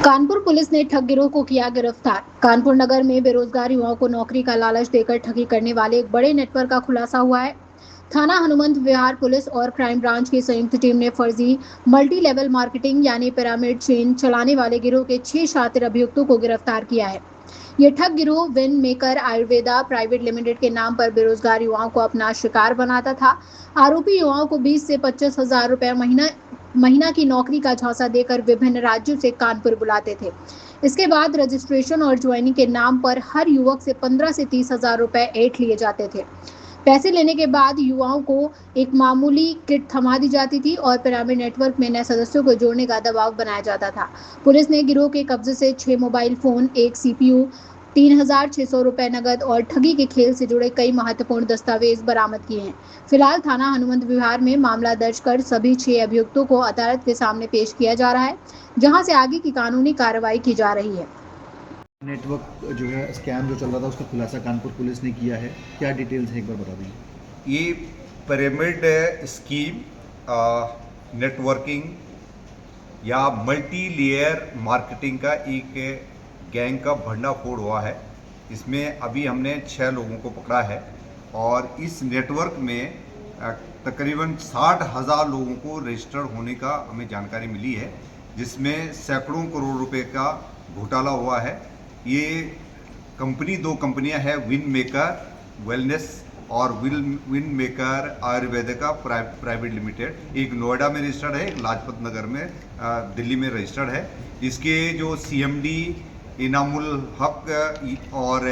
Kanpur police ने ठग गिरोह को किया गिरफ्तार। कानपुर नगर में बेरोजगार युवाओं को नौकरी का लालच देकर ठगी करने वाले एक बड़े नेटवर्क का खुलासा हुआ है। थाना हनुमंत विहार पुलिस और क्राइम ब्रांच की संयुक्त टीम ने फर्जी मल्टी लेवल मार्केटिंग यानी पिरामिड चेन चलाने वाले गिरोह के 6 शातिर अभियुक्तों को गिरफ्तार किया है। ये ठग गिरोह win maker Ayurveda private limited के नाम पर बेरोजगार युवाओं को अपना शिकार बनाता था। आरोपी युवाओं को 20 से 25,000 रुपए महीना की नौकरी का झांसा देकर विभिन्न राज्यों से कानपुर बुलाते थे। इसके बाद रजिस्ट्रेशन और ज्वाइनिंग के नाम पर हर युवक से 15 से 30,000 रुपए ऐंठ लिए जाते थे। पैसे लेने के बाद युवाओं को एक मामूली किट थमा दी जाती थी और पिरामिड नेटवर्क में नए सदस्यों को जोड़ने का दबाव बनाया जाता था। पुलिस ने गिरोह के कब्जे से 6 मोबाइल फोन, एक सीपीयू, 3,600 रुपए नगद और ठगी के खेल से जुड़े कई महत्वपूर्ण दस्तावेज बरामद किए हैं। फिलहाल थाना हनुमंत विहार में मामला दर्ज कर सभी 6 अभियुक्तों को अदालत के सामने पेश किया जा रहा है, जहां से आगे की कानूनी कार्रवाई की जा रही है। नेटवर्क जो है स्कैम जो चल रहा था उसका खुलासा कानपुर पुलिस ने किया है, क्या डिटेल्स है एक बार बता दीजिए। ये पिरामिड स्कीम नेटवर्किंग या मल्टी लेयर मार्केटिंग का एक गैंग का भंडाफोड़ हुआ है। इसमें अभी हमने 6 लोगों को पकड़ा है और इस नेटवर्क में तकरीबन 60,000 लोगों को रजिस्टर्ड होने का हमें जानकारी मिली है, जिसमें सैकड़ों करोड़ रुपए का घोटाला हुआ है। ये दो कंपनियां हैं, विन मेकर वेलनेस और विन मेकर आयुर्वेदा का प्राइवेट लिमिटेड। एक नोएडा में रजिस्टर्ड है, एक लाजपत नगर में दिल्ली में रजिस्टर्ड है। इसके जो सीएमडी इनामुल हक और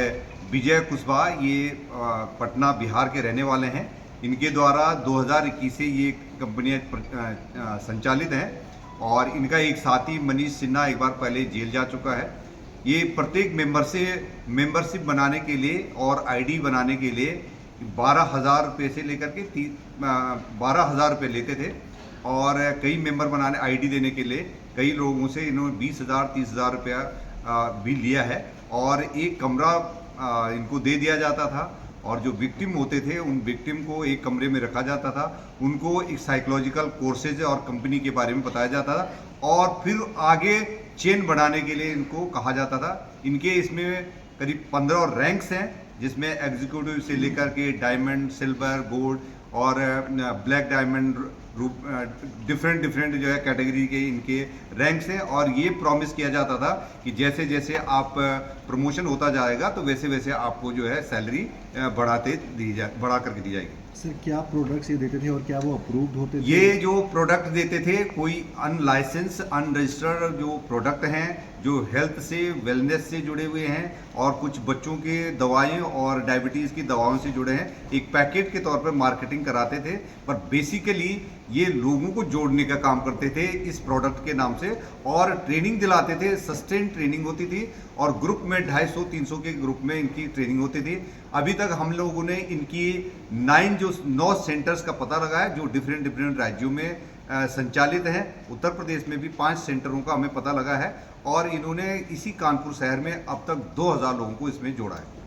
विजय कुशवाहा ये पटना बिहार के रहने वाले हैं। इनके द्वारा 2021 से ये कंपनियां संचालित हैं और इनका एक साथी मनीष सिन्हा एक बार पहले जेल जा चुका है। ये प्रत्येक मेंबर से मेंबरशिप बनाने के लिए और आईडी बनाने के लिए 12,000 रुपये से लेकर के 12,000 रुपये लेते थे और कई मेंबर बनाने आईडी देने के लिए कई लोगों से इन्होंने 20,000 30,000 रुपया भी लिया है और एक कमरा इनको दे दिया जाता था और जो विक्टिम होते थे उन विक्टिम को एक कमरे में रखा जाता था। उनको एक साइकोलॉजिकल कोर्सेज और कंपनी के बारे में बताया जाता था और फिर आगे चेन बढ़ाने के लिए इनको कहा जाता था। इनके इसमें करीब 15 रैंक्स हैं, जिसमें एग्जीक्यूटिव से लेकर के डायमंड, सिल्वर, गोल्ड और ब्लैक डायमंड डिफरेंट जो है कैटेगरी के इनके रैंक्स हैं। और ये प्रॉमिस किया जाता था कि जैसे जैसे आप प्रमोशन होता जाएगा तो वैसे वैसे आपको जो है सैलरी बढ़ा करके दी जाएगी। सर, क्या प्रोडक्ट्स ये देते थे और क्या वो अप्रूव्ड होते थे? ये जो प्रोडक्ट देते थे कोई अनलाइसेंस अनरजिस्टर्ड जो प्रोडक्ट हैं, जो हेल्थ से वेलनेस से जुड़े हुए हैं और कुछ बच्चों के दवाएं और डायबिटीज़ की दवाओं से जुड़े हैं, एक पैकेट के तौर पर मार्केटिंग कराते थे। पर बेसिकली ये लोगों को जोड़ने का काम करते थे इस प्रोडक्ट के नाम से और ट्रेनिंग दिलाते थे। सस्टेन ट्रेनिंग होती थी और ग्रुप में 250-300 के ग्रुप में इनकी ट्रेनिंग होती थी। अभी तक हम लोगों ने इनकी 9 सेंटर्स का पता लगाया जो डिफरेंट राज्यों में संचालित हैं। उत्तर प्रदेश में भी 5 सेंटरों का हमें पता लगा है और इन्होंने इसी कानपुर शहर में अब तक 2,000 लोगों को इसमें जोड़ा है।